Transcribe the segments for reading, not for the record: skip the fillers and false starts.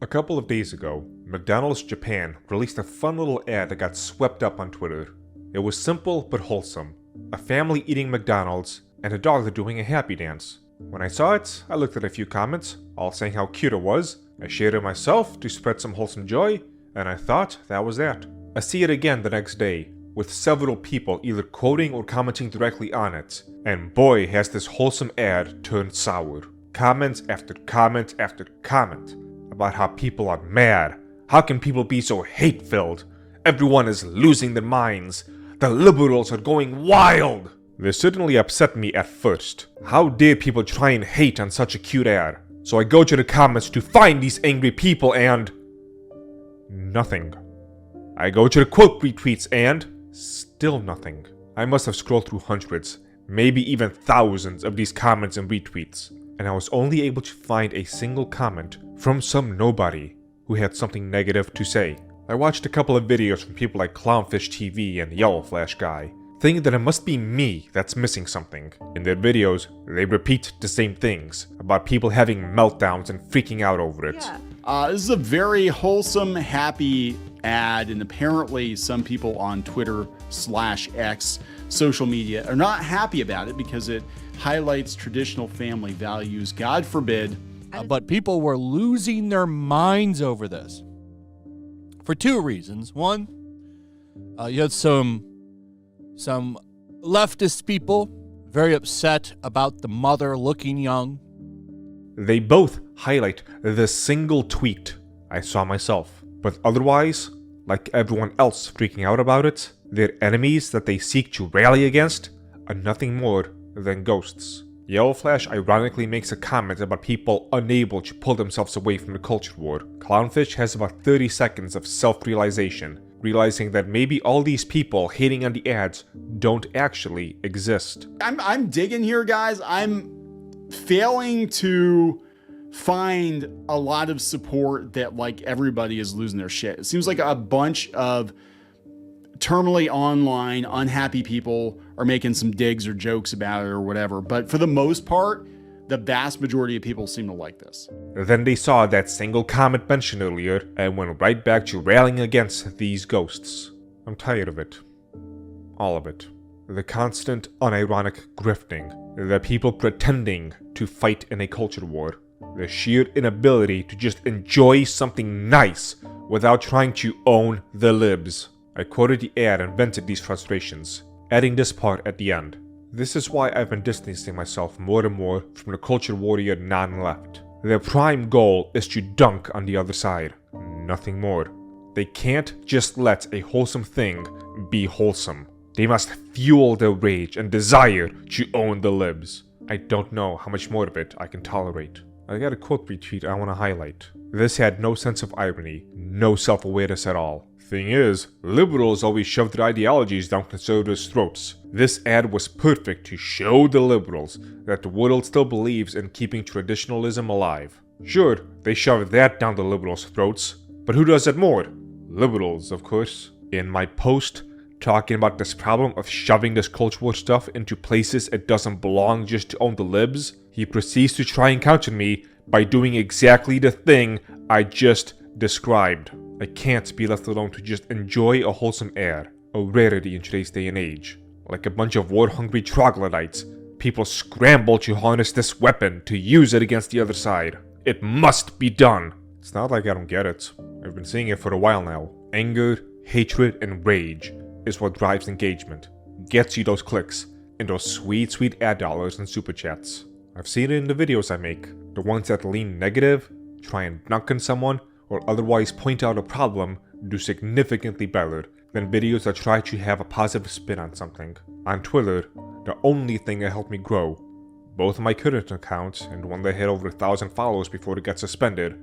A couple of days ago, McDonald's Japan released a fun little ad that got swept up on Twitter. It was simple but wholesome. A family eating McDonald's and a dog doing a happy dance. When I saw it, I looked at a few comments, all saying how cute it was. I shared it myself to spread some wholesome joy, and I thought that was that. I see it again the next day, with several people either quoting or commenting directly on it, and boy has this wholesome ad turned sour. Comments after comment after comment about how people are mad. How can people be so hate-filled? Everyone is losing their minds. The liberals are going wild. This certainly upset me at first. How dare people try and hate on such a cute ad? So I go to the comments to find these angry people and... nothing. I go to the quote retweets and... still nothing. I must have scrolled through hundreds, maybe even thousands of these comments and retweets, and I was only able to find a single comment from some nobody who had something negative to say. I watched a couple of videos from people like Clownfish TV and Yellow Flash Guy, thinking that it must be me that's missing something. In their videos, they repeat the same things about people having meltdowns and freaking out over it. This is a very wholesome, happy ad, and apparently some people on Twitter/X social media are not happy about it because it highlights traditional family values. God forbid. But people were losing their minds over this for two reasons. One, you had some leftist people very upset about the mother looking young. They both highlight the single tweet I saw myself, but otherwise, like everyone else freaking out about it, their enemies that they seek to rally against are nothing more than ghosts. Yellow Flash ironically makes a comment about people unable to pull themselves away from the culture war. Clownfish has about 30 seconds of self-realization, realizing that maybe all these people hating on the ads don't actually exist. I'm digging here, guys. I'm failing to find a lot of support that like everybody is losing their shit. It seems like a bunch of terminally online unhappy people are making some digs or jokes about it or whatever, but for the most part, the vast majority of people seem to like this. Then they saw that single comment mentioned earlier and went right back to rallying against these ghosts. I'm tired of it. All of it. The constant, unironic grifting. The people pretending to fight in a culture war. The sheer inability to just enjoy something nice without trying to own the libs. I quoted the ad and vented these frustrations, adding this part at the end. This is why I've been distancing myself more and more from the culture warrior non-left. Their prime goal is to dunk on the other side. Nothing more. They can't just let a wholesome thing be wholesome. They must fuel their rage and desire to own the libs. I don't know how much more of it I can tolerate. I got a quote retweet I want to highlight. This had no sense of irony, no self-awareness at all. Thing is, liberals always shove their ideologies down conservatives' throats. This ad was perfect to show the liberals that the world still believes in keeping traditionalism alive. Sure, they shove that down the liberals' throats, but who does it more? Liberals, of course. In my post, talking about this problem of shoving this culture war stuff into places it doesn't belong just to own the libs, he proceeds to try and counter me by doing exactly the thing I just described. I can't be left alone to just enjoy a wholesome ad, a rarity in today's day and age. Like a bunch of war-hungry troglodytes, people scramble to harness this weapon to use it against the other side. It must be done. It's not like I don't get it. I've been seeing it for a while now. Anger, hatred, and rage is what drives engagement, gets you those clicks, and those sweet, sweet ad dollars and super chats. I've seen it in the videos I make. The ones that lean negative, try and dunk on someone, or otherwise point out a problem do significantly better than videos that try to have a positive spin on something. On Twitter, the only thing that helped me grow, both my current account and one that had over 1,000 followers before it got suspended,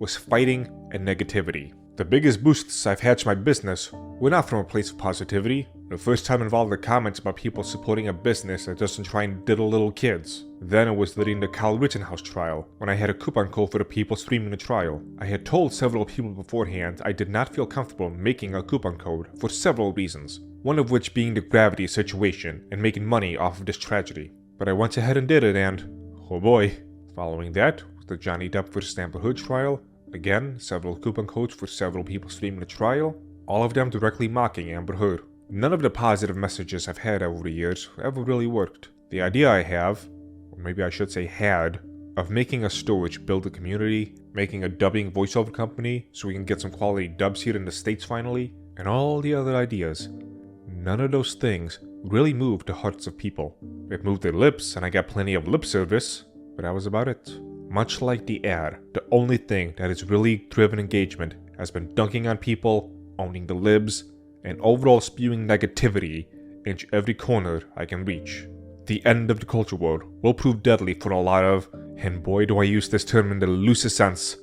was fighting and negativity. The biggest boosts I've had to my business were not from a place of positivity. The first time involved the comments about people supporting a business that doesn't try and diddle little kids. Then it was during the Kyle Rittenhouse trial, when I had a coupon code for the people streaming the trial. I had told several people beforehand I did not feel comfortable making a coupon code for several reasons, one of which being the gravity of the situation and making money off of this tragedy. But I went ahead and did it and, oh boy, following that was the Johnny Depp vs. Amber Heard trial, Again, several coupon codes for several people streaming the trial, all of them directly mocking Amber Heard. None of the positive messages I've had over the years ever really worked. The idea I have, or maybe I should say had, of making a storage build a community, making a dubbing voiceover company so we can get some quality dubs here in the States finally, and all the other ideas. None of those things really moved the hearts of people. It moved their lips and I got plenty of lip service, but that was about it. Much like the ad, the only thing that has really driven engagement has been dunking on people, owning the libs, and overall spewing negativity into every corner I can reach. The end of the culture war will prove deadly for a lot of, and boy do I use this term in the loosest sense,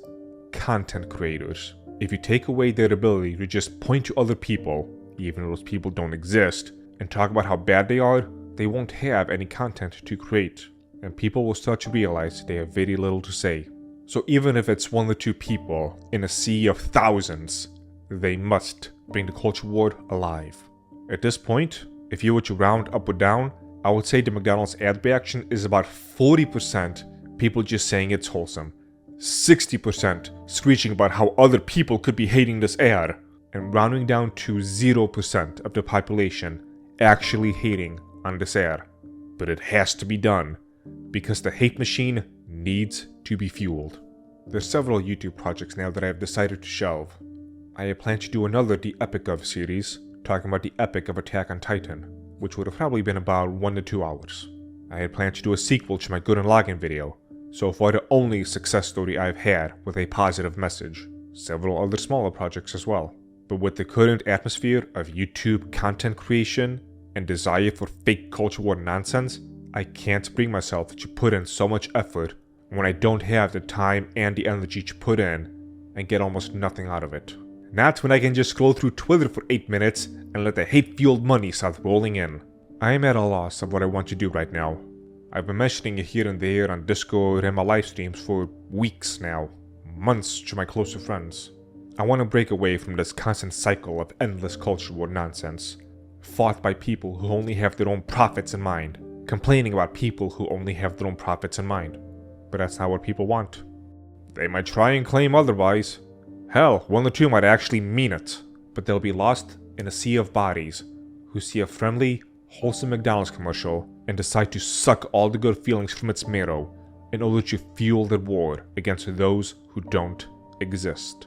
content creators. If you take away their ability to just point to other people, even though those people don't exist, and talk about how bad they are, they won't have any content to create, and people will start to realize they have very little to say. So even if it's 1 or 2 people in a sea of thousands, they must bring the culture war alive. At this point, if you were to round up or down, I would say the McDonald's ad reaction is about 40% people just saying it's wholesome, 60% screeching about how other people could be hating this ad, and rounding down to 0% of the population actually hating on this ad. But it has to be done, because the hate machine needs to be fueled. There's several YouTube projects now that I have decided to shelve. I had planned to do another The Epic of series, talking about the epic of Attack on Titan, which would have probably been about 1 to 2 hours. I had planned to do a sequel to my Good and Login video, so far the only success story I've had with a positive message. Several other smaller projects as well. But with the current atmosphere of YouTube content creation and desire for fake culture war nonsense, I can't bring myself to put in so much effort when I don't have the time and the energy to put in and get almost nothing out of it. Not when I can just scroll through Twitter for 8 minutes and let the hate-fueled money start rolling in. I am at a loss of what I want to do right now. I've been mentioning it here and there on Discord and my live streams for weeks now, months to my closer friends. I want to break away from this constant cycle of endless culture war nonsense, fought by people who only have their own profits in mind, complaining about people who only have their own profits in mind. But that's not what people want. They might try and claim otherwise. Hell, 1 or 2 might actually mean it, but they'll be lost in a sea of bodies who see a friendly, wholesome McDonald's commercial and decide to suck all the good feelings from its marrow in order to fuel their war against those who don't exist.